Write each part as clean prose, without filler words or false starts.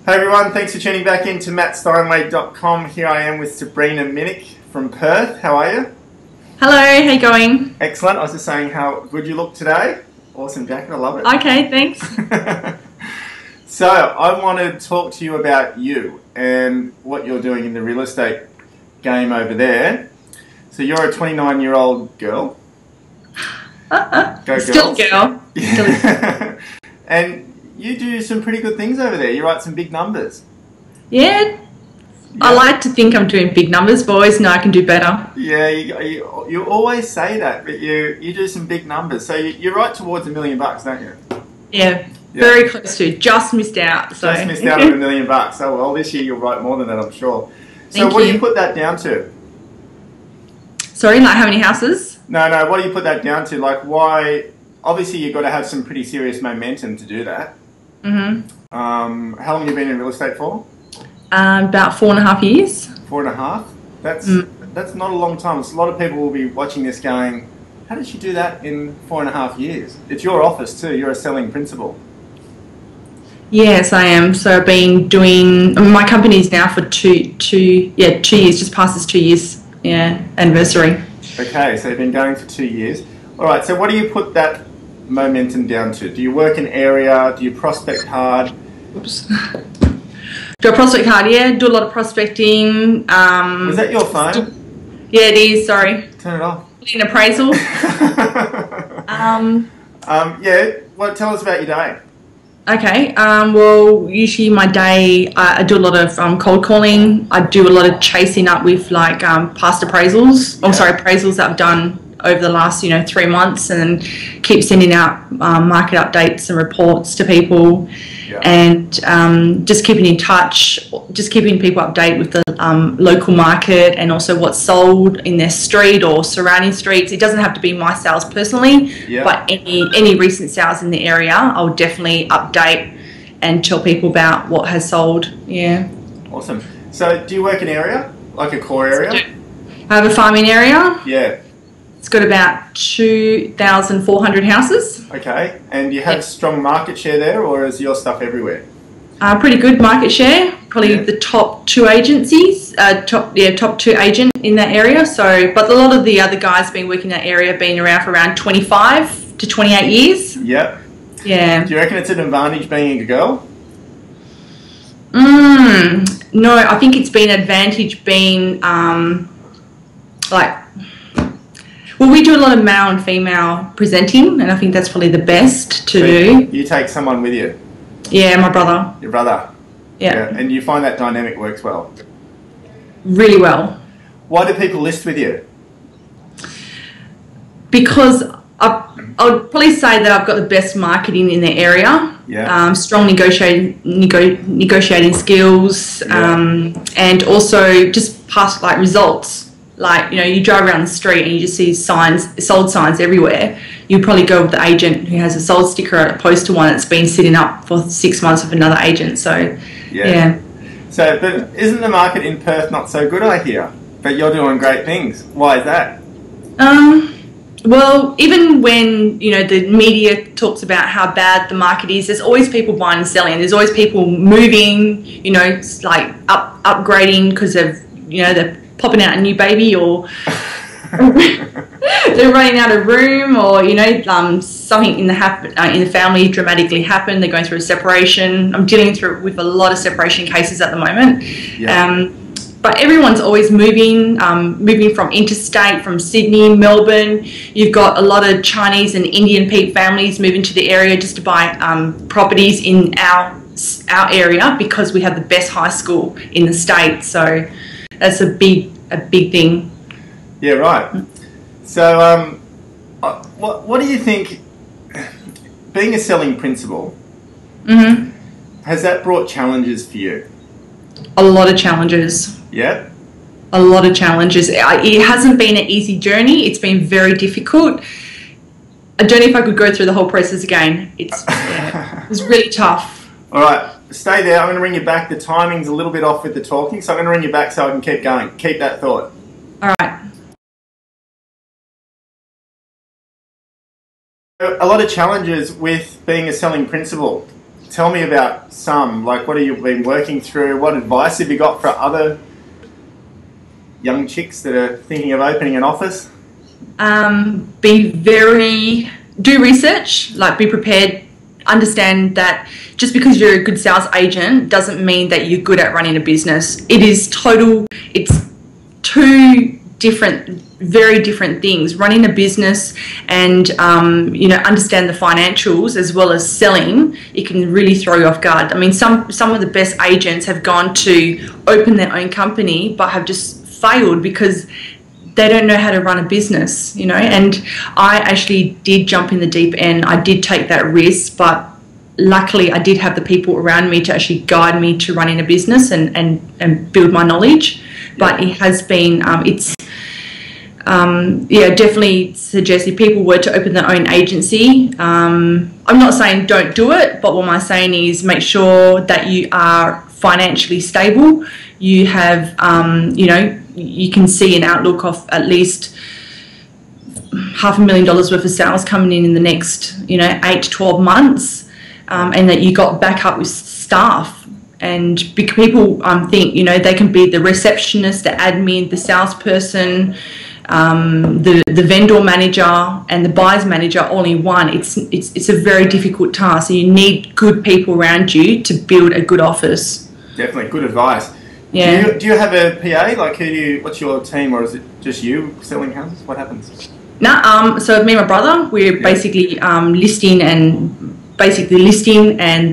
Hey everyone, thanks for tuning back in to mattsteinwede.com. Here I am with Sabrina Minic from Perth. How are you? Hello, how you going? Excellent. I was just saying how good you look today. Awesome jacket, I love it. Okay, thanks. So, I want to talk to you about you and what you're doing in the real estate game over there. So you're a 29-year-old girl. Go Still girls. girl. Yeah. And you do some pretty good things over there. You write some big numbers. Yeah, I like to think I'm doing big numbers, but I always know I can do better. Yeah, you always say that, but you do some big numbers. So you're right towards $1 million, don't you? Yeah, very close to. Just missed out. So. Just missed out on $1 million. Oh well, this year you'll write more than that, I'm sure. So Thank what you. do you put that down to? Sorry, like how many houses? No, what do you put that down to? Like why? Obviously you've got to have some pretty serious momentum to do that. Mm-hmm. How long have you been in real estate for? About 4.5 years. 4.5? That's not a long time. So a lot of people will be watching this going, how did she do that in 4.5 years? It's your office too. You're a selling principal. Yes, I am. So I've been doing my company's now for 2 years. Just past its 2 years. Yeah, anniversary. Okay, so you've been going for 2 years. All right. So what do you put that momentum down to? Do you work an area? Do you prospect hard? Oops. Do I prospect hard? Yeah, do a lot of prospecting. Was that your phone? Yeah, it is. Sorry. Turn it off. An appraisal. Yeah. Tell us about your day. Okay. Well, usually my day, I do a lot of cold calling. I do a lot of chasing up with like past appraisals. Yeah. Oh, sorry, appraisals that I've done over the last 3 months, and keep sending out market updates and reports to people. Yeah. And just keeping in touch, just keeping people updated with the local market and also what's sold in their street or surrounding streets. It doesn't have to be my sales personally, but any recent sales in the area, I'll definitely update and tell people about what has sold. Yeah. Awesome. So do you work an area, like a core area? I have a farming area. Yeah. It's got about 2,400 houses. Okay. And you have strong market share there, or is your stuff everywhere? Pretty good market share. Probably the top 2 agencies, top 2 agent in that area. So, but a lot of the other guys been working in that area, been around for around 25 to 28 years. Yep. Yeah. Do you reckon it's an advantage being a girl? No, I think it's been an advantage being well, we do a lot of male and female presenting, and I think that's probably the best to do. You take someone with you? Yeah, my brother. Your brother? Yeah. And you find that dynamic works well? Really well. Why do people list with you? Because I would probably say that I've got the best marketing in the area. Yeah. Strong negotiating skills, and also just past results. Like, you drive around the street and you just see sold signs everywhere. You probably go with the agent who has a sold sticker opposed to one that's been sitting up for 6 months with another agent. So, yeah. So, but isn't the market in Perth not so good, I hear? But you're doing great things. Why is that? Well, even when, the media talks about how bad the market is, there's always people buying and selling. There's always people moving, upgrading because of, they're popping out a new baby, or they're running out of room, or something in the family dramatically happened. They're going through a separation. I'm dealing with a lot of separation cases at the moment. Yeah. But everyone's always moving from interstate, from Sydney, Melbourne. You've got a lot of Chinese and Indian families moving to the area just to buy properties in our area because we have the best high school in the state. So that's a big thing. Yeah, right. So, what do you think? Being a selling principal, has that brought challenges for you? A lot of challenges. Yeah. A lot of challenges. It hasn't been an easy journey. It's been very difficult. I don't know if I could go through the whole process again. It was really tough. All right. Stay there. I'm going to ring you back. The timing's a little bit off with the talking, so I'm going to ring you back so I can keep going. Keep that thought. All right. A lot of challenges with being a selling principal. tell me about some. Like, what have you been working through? What advice have you got for other young chicks that are thinking of opening an office? Do research, like be prepared, understand that just because you're a good sales agent doesn't mean that you're good at running a business. It's two very different things. Running a business and, understand the financials as well as selling, it can really throw you off guard. I mean, some of the best agents have gone to open their own company but have just failed because they don't know how to run a business, and I actually did jump in the deep end. I did take that risk, but luckily I did have the people around me to actually guide me to running a business and build my knowledge. But it has been, definitely suggest if people were to open their own agency, I'm not saying don't do it, but what I'm saying is make sure that you are financially stable. You have, you can see an outlook of at least $500,000 worth of sales coming in the next, 8 to 12 months, and that you got backup with staff. And people think, they can be the receptionist, the admin, the salesperson, the vendor manager and the buyers manager all in one. It's a very difficult task. So you need good people around you to build a good office. Definitely, good advice. Yeah. Do you have a PA? Like, what's your team, or is it just you selling houses? What happens? No, so me and my brother, we're basically listing and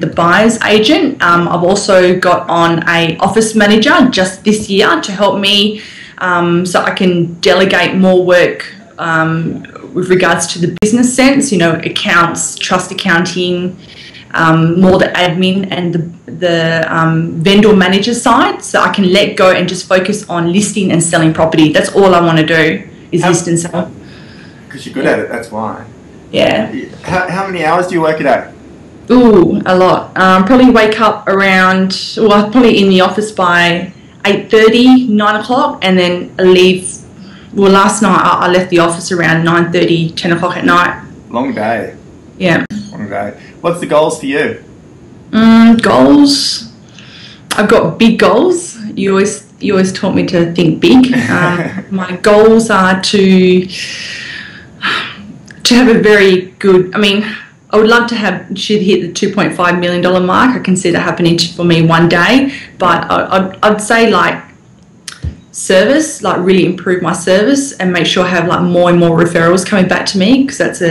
the buyer's agent. I've also got on a office manager just this year to help me, so I can delegate more work with regards to the business sense, accounts, trust accounting, more the admin and the vendor manager side, so I can let go and just focus on listing and selling property. That's all I want to do is list and sell. Because you're good at it, that's why. Yeah. How many hours do you work a day? Ooh, a lot. Probably wake up around, probably in the office by 8:30, 9 o'clock, and then leave. Well, last night I left the office around 9:30, 10 o'clock at night. Long day. Yeah. Long day. What's the goals for you? Goals. I've got big goals. You always taught me to think big. My goals are to have a very good. I mean, I would love to hit the $2.5 million mark. I can see that happening for me one day. But I'd say like service, like really improve my service and make sure I have like more and more referrals coming back to me, because that's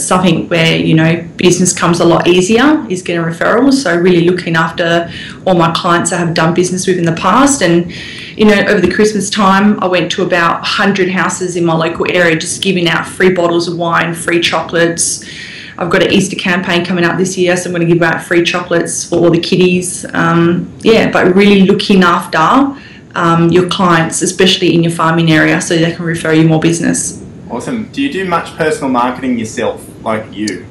something where business comes a lot easier is getting referrals. So really looking after all my clients I have done business with in the past. And over the Christmas time I went to about 100 houses in my local area just giving out free bottles of wine, free chocolates. I've got an Easter campaign coming up this year, so I'm going to give out free chocolates for all the kiddies. But really looking after your clients, especially in your farming area, so they can refer you more business. Awesome. Do you do much personal marketing yourself, like you?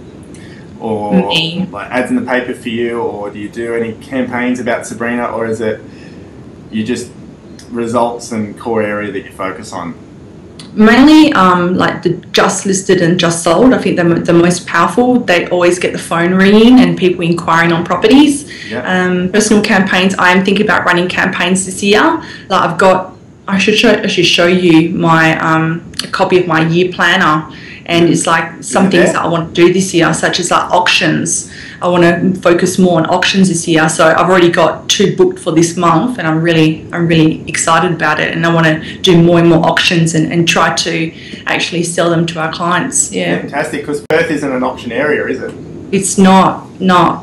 Or like ads in the paper for you? Or do you do any campaigns about Sabrina? Or is it you just results and core area that you focus on? Mainly like the just listed and just sold. I think they're the most powerful. They always get the phone ringing and people inquiring on properties. Yeah. Personal campaigns, I am thinking about running campaigns this year. Like I should show you my a copy of my year planner, and it's like some things that I want to do this year, such as like auctions. I want to focus more on auctions this year, so I've already got 2 booked for this month, and I'm really excited about it, and I want to do more and more auctions and try to actually sell them to our clients. Yeah, fantastic. Because Perth isn't an auction area, is it? It's not.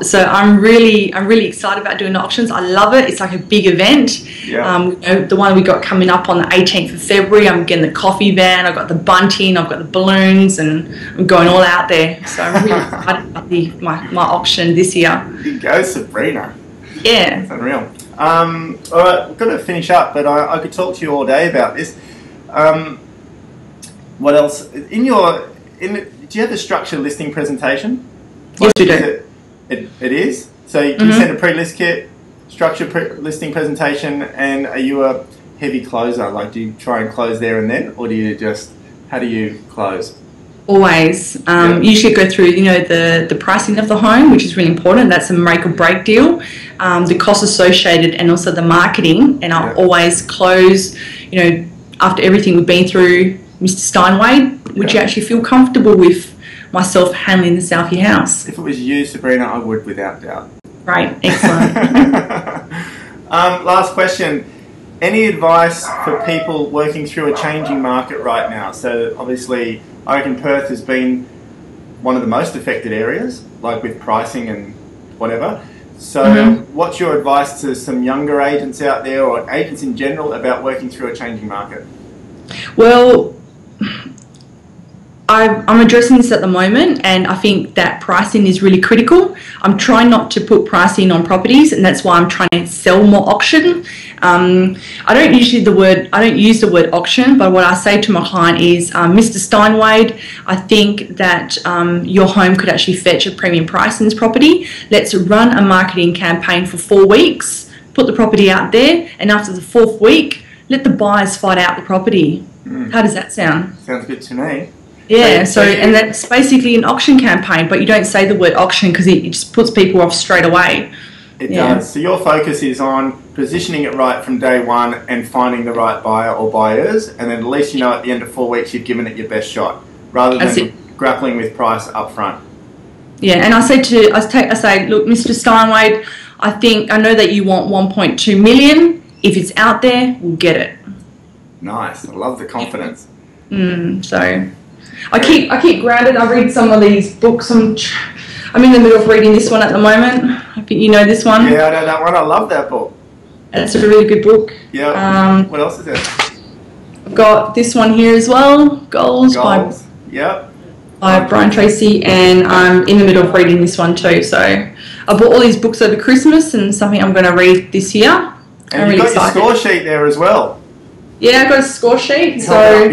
So I'm really excited about doing auctions. I love it. It's like a big event. Yeah. The one we got coming up on the 18th of February, I'm getting the coffee van, I've got the bunting, I've got the balloons, and I'm going all out there. So I'm really excited about my auction this year. You go, Sabrina. Yeah. That's unreal. All right, we've got to finish up, but I could talk to you all day about this. What else? Do you have a structured listing presentation? Yes, we do. It is? So you can send a pre-list kit, structured listing presentation, and are you a heavy closer? Like, do you try and close there and then, or how do you close? Always. Usually go through, the pricing of the home, which is really important. That's a make or break deal. The costs associated and also the marketing. And I'll always close, after everything we've been through, Mr. Steinwede, would you actually feel comfortable with myself handling the sale of your house? If it was you, Sabrina, I would, without doubt. Great, excellent. Last question. Any advice for people working through a changing market right now? So obviously, I reckon Perth has been one of the most affected areas, like with pricing and whatever. So what's your advice to some younger agents out there, or agents in general, about working through a changing market? Well, I'm addressing this at the moment, and I think that pricing is really critical. I'm trying not to put pricing on properties, and that's why I'm trying to sell more auction. I don't use the word auction, but what I say to my client is, Mr. Steinwede, I think that your home could actually fetch a premium price in this property. Let's run a marketing campaign for 4 weeks, put the property out there, and after the 4th week, let the buyers fight out the property. How does that sound? Sounds good to me. Yeah, and that's basically an auction campaign, but you don't say the word auction because it just puts people off straight away. It does. So your focus is on positioning it right from day one and finding the right buyer or buyers, and then at least at the end of 4 weeks you've given it your best shot, rather than grappling with price up front. Yeah, and I say, look, Mr. Steinwede, I know that you want 1.2 million. If it's out there, we'll get it. Nice. I love the confidence. So I keep grounded. I read some of these books. I'm in the middle of reading this one at the moment. I think you know this one. Yeah, I know that one. I love that book. It's a really good book. Yeah. What else is there? I've got this one here as well. Goals. By Brian Tracy, and I'm in the middle of reading this one too. So I bought all these books over Christmas, and something I'm going to read this year. And you've got your score sheet there as well. Yeah, I got a score sheet. I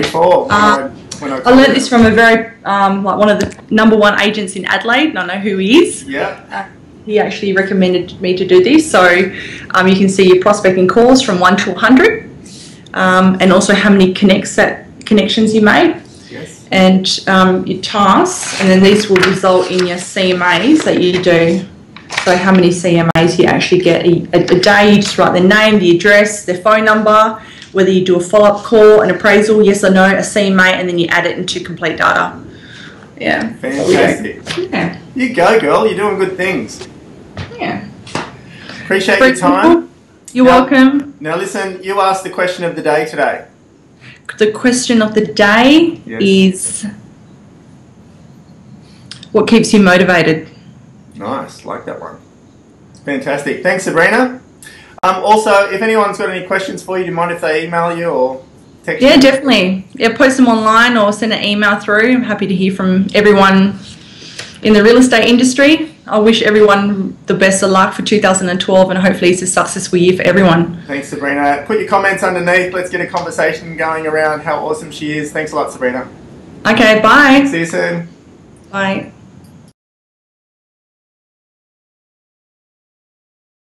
learned this from a very one of the #1 agents in Adelaide, and I know who he is. Yeah. He actually recommended me to do this. So you can see your prospecting calls from 1 to 100, and also how many connections you made. Yes. And your tasks, and then these will result in your CMAs that you do. So how many CMAs you actually get a day. You just write their name, the address, their phone number, whether you do a follow-up call, an appraisal, yes or no, a CMA, and then you add it into complete data. Yeah. Fantastic. Yeah. You go, girl. You're doing good things. Yeah. Appreciate your time. You're welcome. Now listen, you asked the question of the day today. The question of the day is, what keeps you motivated? Nice. Like that one. Fantastic. Thanks, Sabrina. Also, if anyone's got any questions for you, do you mind if they email you or text you? Yeah, definitely. Yeah, post them online or send an email through. I'm happy to hear from everyone in the real estate industry. I wish everyone the best of luck for 2012, and hopefully it's a successful year for everyone. Thanks, Sabrina. Put your comments underneath. Let's get a conversation going around how awesome she is. Thanks a lot, Sabrina. Okay, bye. See you soon. Bye.